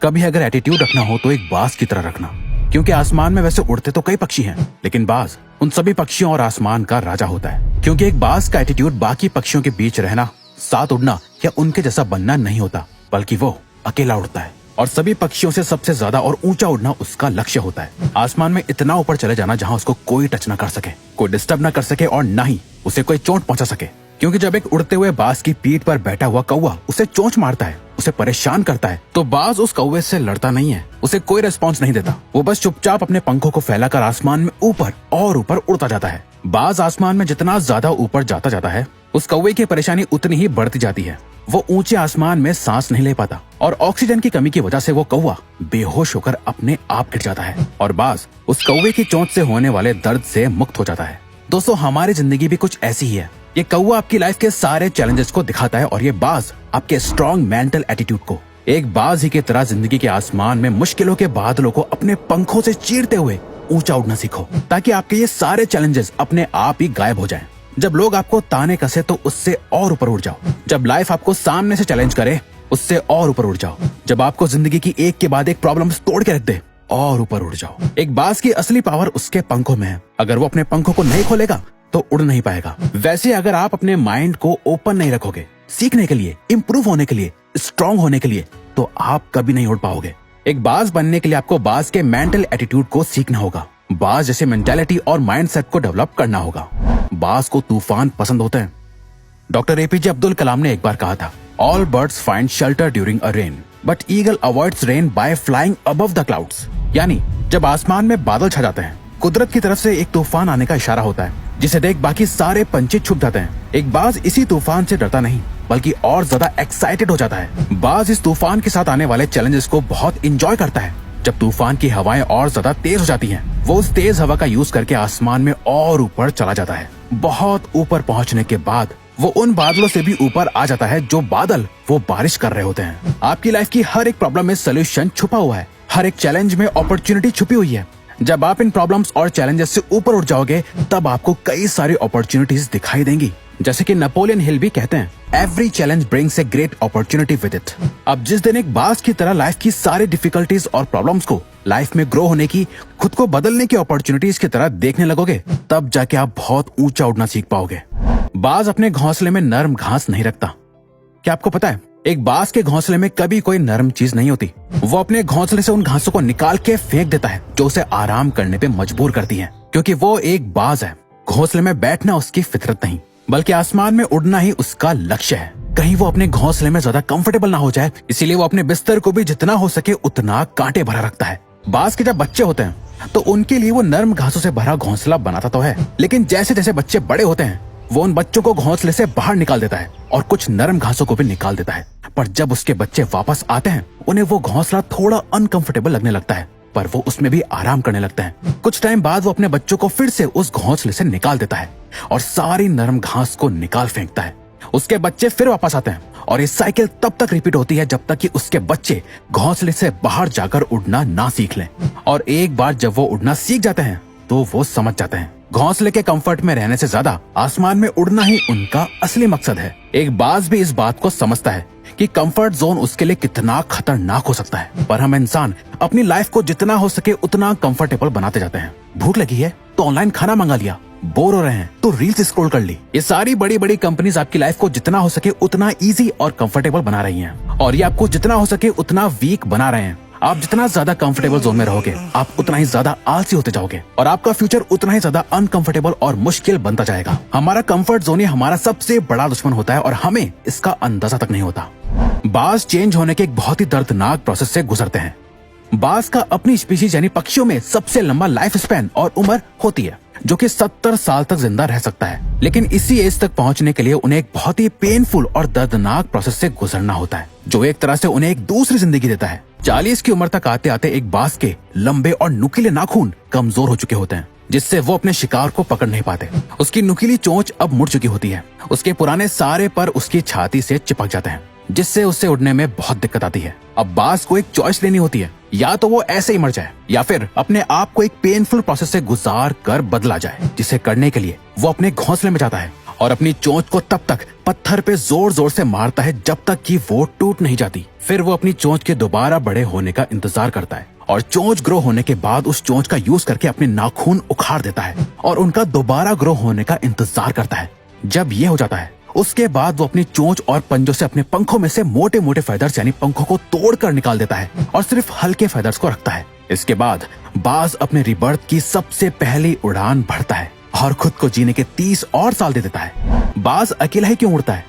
कभी अगर एटीट्यूड रखना हो तो एक बाज की तरह रखना, क्योंकि आसमान में वैसे उड़ते तो कई पक्षी हैं, लेकिन बाज उन सभी पक्षियों और आसमान का राजा होता है। क्योंकि एक बाज का एटीट्यूड बाकी पक्षियों के बीच रहना, साथ उड़ना या उनके जैसा बनना नहीं होता, बल्कि वो अकेला उड़ता है और सभी पक्षियों से सबसे ज्यादा और ऊंचा उड़ना उसका लक्ष्य होता है। आसमान में इतना ऊपर चले जाना जहां उसको कोई टच न कर सके, कोई डिस्टर्ब न कर सके और न ही उसे कोई चोट पहुंचा सके। क्योंकि जब एक उड़ते हुए बाज की पीठ पर बैठा हुआ कौवा उसे चोंच मारता है, उसे परेशान करता है, तो बाज उस कौवे से लड़ता नहीं है, उसे कोई रिस्पॉन्स नहीं देता। वो बस चुपचाप अपने पंखों को फैलाकर आसमान में ऊपर और ऊपर उड़ता जाता है। बाज आसमान में जितना ज्यादा ऊपर जाता जाता है, उस कौवे की परेशानी उतनी ही बढ़ती जाती है। वो ऊंचे आसमान में सांस नहीं ले पाता और ऑक्सीजन की कमी की वजह से वो कौवा बेहोश होकर अपने आप गिर जाता है और बाज उस कौवे की चोंच से होने वाले दर्द से मुक्त हो जाता है। दोस्तों, हमारी जिंदगी भी कुछ ऐसी ही है। ये कौवा आपकी लाइफ के सारे चैलेंजेस को दिखाता है और ये बाज आपके स्ट्रॉन्ग मेंटल एटीट्यूड को। एक बाज ही की तरह जिंदगी के आसमान में मुश्किलों के बादलों को अपने पंखों से चीरते हुए ऊंचा उड़ना सीखो, ताकि आपके ये सारे चैलेंजेस अपने आप ही गायब हो जाएं। जब लोग आपको ताने कसे तो उससे और ऊपर उड़ जाओ। जब लाइफ आपको सामने से चैलेंज करे, उससे और ऊपर उड़ जाओ। जब आपको जिंदगी की एक के बाद एक प्रॉब्लम तोड़ के रख दे, और ऊपर उड़ जाओ। एक बाज की असली पावर उसके पंखों में है। अगर वो अपने पंखों को नहीं खोलेगा तो उड़ नहीं पाएगा। वैसे अगर आप अपने माइंड को ओपन नहीं रखोगे सीखने के लिए, इम्प्रूव होने के लिए, स्ट्रांग होने के लिए, तो आप कभी नहीं उड़ पाओगे। एक बाज बनने के लिए आपको बाज के मेंटल एटीट्यूड को सीखना होगा, बाज जैसे मेंटालिटी और माइंडसेट को डेवलप करना होगा। बाज को तूफान पसंद होते हैं। डॉक्टर एपीजे अब्दुल कलाम ने एक बार कहा था, all birds find shelter during a rain but eagle avoids rain by flying above the clouds. यानी जब आसमान में बादल छा जाते हैं, कुदरत की तरफ से एक तूफान आने का इशारा होता है, जिसे देख बाकी सारे पंछी छुप जाते हैं। एक बाज इसी तूफान से डरता नहीं बल्कि और ज्यादा एक्साइटेड हो जाता है। बाज इस तूफान के साथ आने वाले चैलेंजेस को बहुत इंजॉय करता है। जब तूफान की हवाएं और ज्यादा तेज हो जाती हैं, वो उस तेज हवा का यूज करके आसमान में और ऊपर चला जाता है। बहुत ऊपर पहुंचने के बाद वो उन बादलों से भी ऊपर आ जाता है जो बादल वो बारिश कर रहे होते हैं। आपकी लाइफ की हर एक प्रॉब्लम में सोल्यूशन छुपा हुआ है, हर एक चैलेंज में अपॉर्चुनिटी छुपी हुई है। जब आप इन प्रॉब्लम्स और चैलेंजेस से ऊपर उठ जाओगे, तब आपको कई सारी अपॉर्चुनिटीज दिखाई देंगी। जैसे कि नेपोलियन हिल भी कहते हैं, every challenge brings a great opportunity with it. अब जिस दिन एक बाज की तरह लाइफ की सारी डिफिकल्टीज और प्रॉब्लम्स को लाइफ में ग्रो होने की, खुद को बदलने की अपॉर्चुनिटीज की तरह देखने लगोगे, तब जाके आप बहुत ऊंचा उड़ना सीख पाओगे। बाज अपने घोंसले में नरम घास नहीं रखता। क्या आपको पता है, एक बाज के घोंसले में कभी कोई नरम चीज नहीं होती। वो अपने घोंसले से उन घासों को निकाल के फेंक देता है जो उसे आराम करने पे मजबूर करती है, क्योंकि वो एक बाज है। घोंसले में बैठना उसकी फितरत नहीं, बल्कि आसमान में उड़ना ही उसका लक्ष्य है। कहीं वो अपने घोंसले में ज्यादा कंफर्टेबल ना हो जाए, इसीलिए वो अपने बिस्तर को भी जितना हो सके उतना कांटे भरा रखता है। बाज के जब बच्चे होते हैं तो उनके लिए वो नरम घासों से भरा घोंसला बनाता तो है, लेकिन जैसे जैसे बच्चे बड़े होते हैं, वो उन बच्चों को घोंसले से बाहर निकाल देता है और कुछ नरम घासों को भी निकाल देता है। पर जब उसके बच्चे वापस आते हैं, उन्हें वो घोंसला थोड़ा अनकंफर्टेबल लगने लगता है, पर वो उसमें भी आराम करने लगता है। कुछ टाइम बाद वो अपने बच्चों को फिर से उस घोंसले से निकाल देता है और सारी नरम घास को निकाल फेंकता है। उसके बच्चे फिर वापस आते हैं और ये साइकिल तब तक रिपीट होती है जब तक कि उसके बच्चे घोंसले से बाहर जाकर उड़ना ना सीख लें। और एक बार जब वो उड़ना सीख जाते हैं तो वो समझ जाते हैं, घोंसले के कंफर्ट में रहने से ज्यादा आसमान में उड़ना ही उनका असली मकसद है। एक बाज भी इस बात को समझता है कि कंफर्ट जोन उसके लिए कितना खतरनाक हो सकता है, पर हम इंसान अपनी लाइफ को जितना हो सके उतना कंफर्टेबल बनाते जाते हैं। भूख लगी है तो ऑनलाइन खाना मंगा लिया, बोर हो रहे हैं तो रील्स स्क्रॉल कर ली। ये सारी बड़ी बड़ी कंपनीज आपकी लाइफ को जितना हो सके उतना इजी और कंफर्टेबल बना रही हैं, और ये आपको जितना हो सके उतना वीक बना रहे हैं। आप जितना ज्यादा कंफर्टेबल जोन में रहोगे, आप उतना ही ज्यादा आलसी होते जाओगे और आपका फ्यूचर उतना ही ज्यादा अनकंफर्टेबल और मुश्किल बनता जाएगा। हमारा कंफर्ट जोन ही हमारा सबसे बड़ा दुश्मन होता है और हमें इसका अंदाजा तक नहीं होता। बाज चेंज होने के एक बहुत ही दर्दनाक प्रोसेस से गुजरते हैं। बाज का अपनी स्पीशीज यानी पक्षियों में सबसे लंबा लाइफ स्पैन और उम्र होती है, जो कि 70 साल तक जिंदा रह सकता है। लेकिन इसी एज तक पहुंचने के लिए उन्हें एक बहुत ही पेनफुल और दर्दनाक प्रोसेस से गुजरना होता है, जो एक तरह से उन्हें एक दूसरी जिंदगी देता है। 40 की उम्र तक आते आते एक बाज के लंबे और नुकीले नाखून कमजोर हो चुके होते हैं, जिससे वो अपने शिकार को पकड़ नहीं पाते। उसकी नुकीली चोंच अब मुड़ चुकी होती है, उसके पुराने सारे पर उसकी छाती से चिपक जाते हैं, जिससे उसे उड़ने में बहुत दिक्कत आती है। अब बाज को एक चॉइस लेनी होती है, या तो वो ऐसे ही मर जाए या फिर अपने आप को एक पेनफुल प्रोसेस से गुजार कर बदला जाए, जिसे करने के लिए वो अपने घोंसले में जाता है और अपनी चोंच को तब तक पत्थर पे जोर जोर से मारता है जब तक कि वो टूट नहीं जाती। फिर वो अपनी चोंच के दोबारा बड़े होने का इंतजार करता है और चोंच ग्रो होने के बाद उस चोंच का यूज करके अपने नाखून उखाड़ देता है और उनका दोबारा ग्रो होने का इंतजार करता है। जब ये हो जाता है उसके बाद वो अपनी चोंच और पंजों से अपने पंखों में से मोटे मोटे फेदर्स यानी पंखों को तोड़कर निकाल देता है और सिर्फ हल्के फेदर्स को रखता है। इसके बाद बाज अपने रिबर्थ की सबसे पहली उड़ान भरता है और खुद को जीने के 30 और साल दे देता है। बाज अकेला ही क्यों उड़ता है?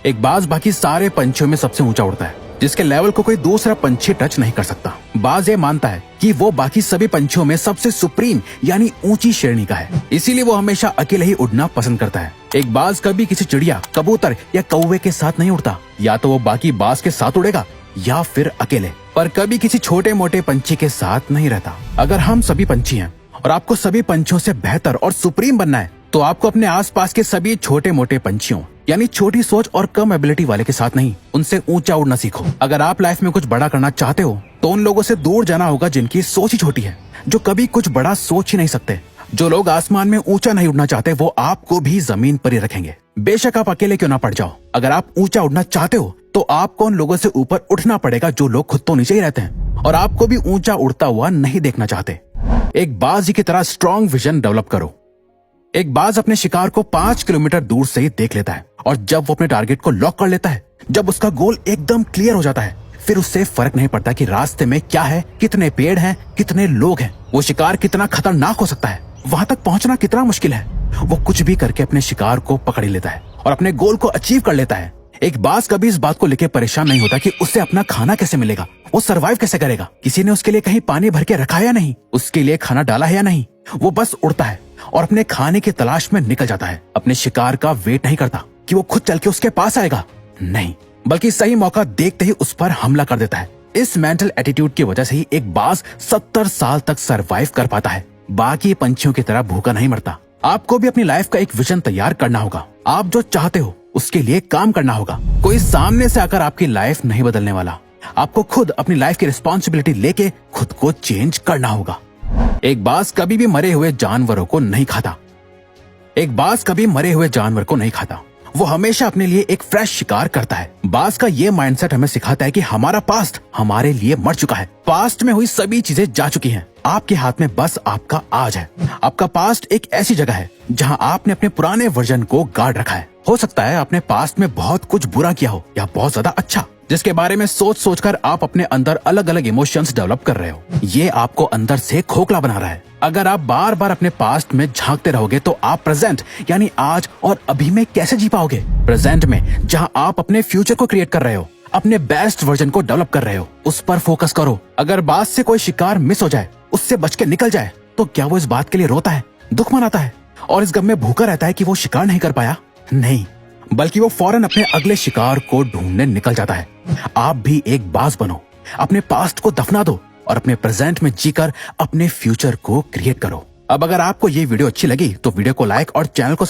एक बाज बाकी सारे पंछियों में सबसे ऊंचा उड़ता है, जिसके लेवल को कोई दूसरा पंछी टच नहीं कर सकता। बाज ये मानता है कि वो बाकी सभी पंछियों में सबसे सुप्रीम यानी ऊंची श्रेणी का है, इसीलिए वो हमेशा अकेले ही उड़ना पसंद करता है। एक बाज कभी किसी चिड़िया, कबूतर या कौवे के साथ नहीं उड़ता, या तो वो बाकी बाज के साथ उड़ेगा या फिर अकेले, पर कभी किसी छोटे मोटे पंछी के साथ नहीं रहता। अगर हम सभी पंछी हैं और आपको सभी पंछियों से बेहतर और सुप्रीम बनना है तो आपको अपने आसपास के सभी छोटे मोटे पंछियों यानी छोटी सोच और कम एबिलिटी वाले के साथ नहीं, उनसे ऊंचा उड़ना सीखो। अगर आप लाइफ में कुछ बड़ा करना चाहते हो तो उन लोगों से दूर जाना होगा जिनकी सोच ही छोटी है, जो कभी कुछ बड़ा सोच ही नहीं सकते। जो लोग आसमान में ऊंचा नहीं उड़ना चाहते वो आपको भी जमीन पर ही रखेंगे, बेशक आप अकेले क्यों ना पड़ जाओ। अगर आप ऊंचा उड़ना चाहते हो तो आपको उन लोगों से ऊपर उठना पड़ेगा जो लोग खुद तो नीचे ही रहते हैं और आपको भी ऊंचा उड़ता हुआ नहीं देखना चाहते। एक बाज की तरह स्ट्रॉन्ग विजन डेवलप करो। एक बाज अपने शिकार को 5 किलोमीटर दूर से ही देख लेता है और जब वो अपने टारगेट को लॉक कर लेता है, जब उसका गोल एकदम क्लियर हो जाता है, फिर उससे फर्क नहीं पड़ता कि रास्ते में क्या है, कितने पेड़ हैं, कितने लोग हैं, वो शिकार कितना खतरनाक हो सकता है, वहां तक पहुंचना कितना मुश्किल है। वो कुछ भी करके अपने शिकार को पकड़ ही लेता है और अपने गोल को अचीव कर लेता है। एक बाज कभी इस बात को लेकर परेशान नहीं होता कि उससे अपना खाना कैसे मिलेगा, वो सरवाइव कैसे करेगा, किसी ने उसके लिए कहीं पानी भर के रखा है या नहीं, उसके लिए खाना डाला है या नहीं। वो बस उड़ता है और अपने खाने की तलाश में निकल जाता है। अपने शिकार का वेट नहीं करता कि वो खुद चल के उसके पास आएगा, नहीं, बल्कि सही मौका देखते ही उस पर हमला कर देता है। इस मेंटल एटीट्यूड की वजह से ही एक बाज 70 साल तक सरवाइव कर पाता है, बाकी पंछियों की तरह भूखा नहीं मरता। आपको भी अपनी लाइफ का एक विजन तैयार करना होगा, आप जो चाहते हो उसके लिए काम करना होगा। कोई सामने से आकर आपकी लाइफ नहीं बदलने वाला, आपको खुद अपनी लाइफ की रिस्पॉन्सिबिलिटी लेके खुद को चेंज करना होगा। एक बाज कभी भी मरे हुए जानवरों को नहीं खाता। एक बाज कभी मरे हुए जानवर को नहीं खाता, वो हमेशा अपने लिए एक फ्रेश शिकार करता है। बाज का ये माइंडसेट हमें सिखाता है कि हमारा पास्ट हमारे लिए मर चुका है, पास्ट में हुई सभी चीजें जा चुकी हैं, आपके हाथ में बस आपका आज है। आपका पास्ट एक ऐसी जगह है जहां आपने अपने पुराने वर्जन को गार्ड रखा है। हो सकता है आपने पास्ट में बहुत कुछ बुरा किया हो या बहुत ज्यादा अच्छा, जिसके बारे में सोच सोचकर आप अपने अंदर अलग अलग इमोशंस डेवलप कर रहे हो। ये आपको अंदर से खोखला बना रहा है। अगर आप बार बार अपने पास्ट में झांकते रहोगे तो आप प्रेजेंट यानी आज और अभी में कैसे जी पाओगे? प्रेजेंट में जहां आप अपने फ्यूचर को क्रिएट कर रहे हो, अपने बेस्ट वर्जन को डेवलप कर रहे हो, उस पर फोकस करो। अगर बाज से कोई शिकार मिस हो जाए, उससे बच के निकल जाए, तो क्या वो इस बात के लिए रोता है, दुख मनाता है और इस गम में भूखा रहता है कि वो शिकार नहीं कर पाया? नहीं, बल्कि वो फौरन अपने अगले शिकार को ढूंढने निकल जाता है। आप भी एक बाज बनो, अपने पास्ट को दफना दो और अपने प्रेजेंट में जीकर अपने फ्यूचर को क्रिएट करो। अब अगर आपको ये वीडियो अच्छी लगी तो वीडियो को लाइक और चैनल को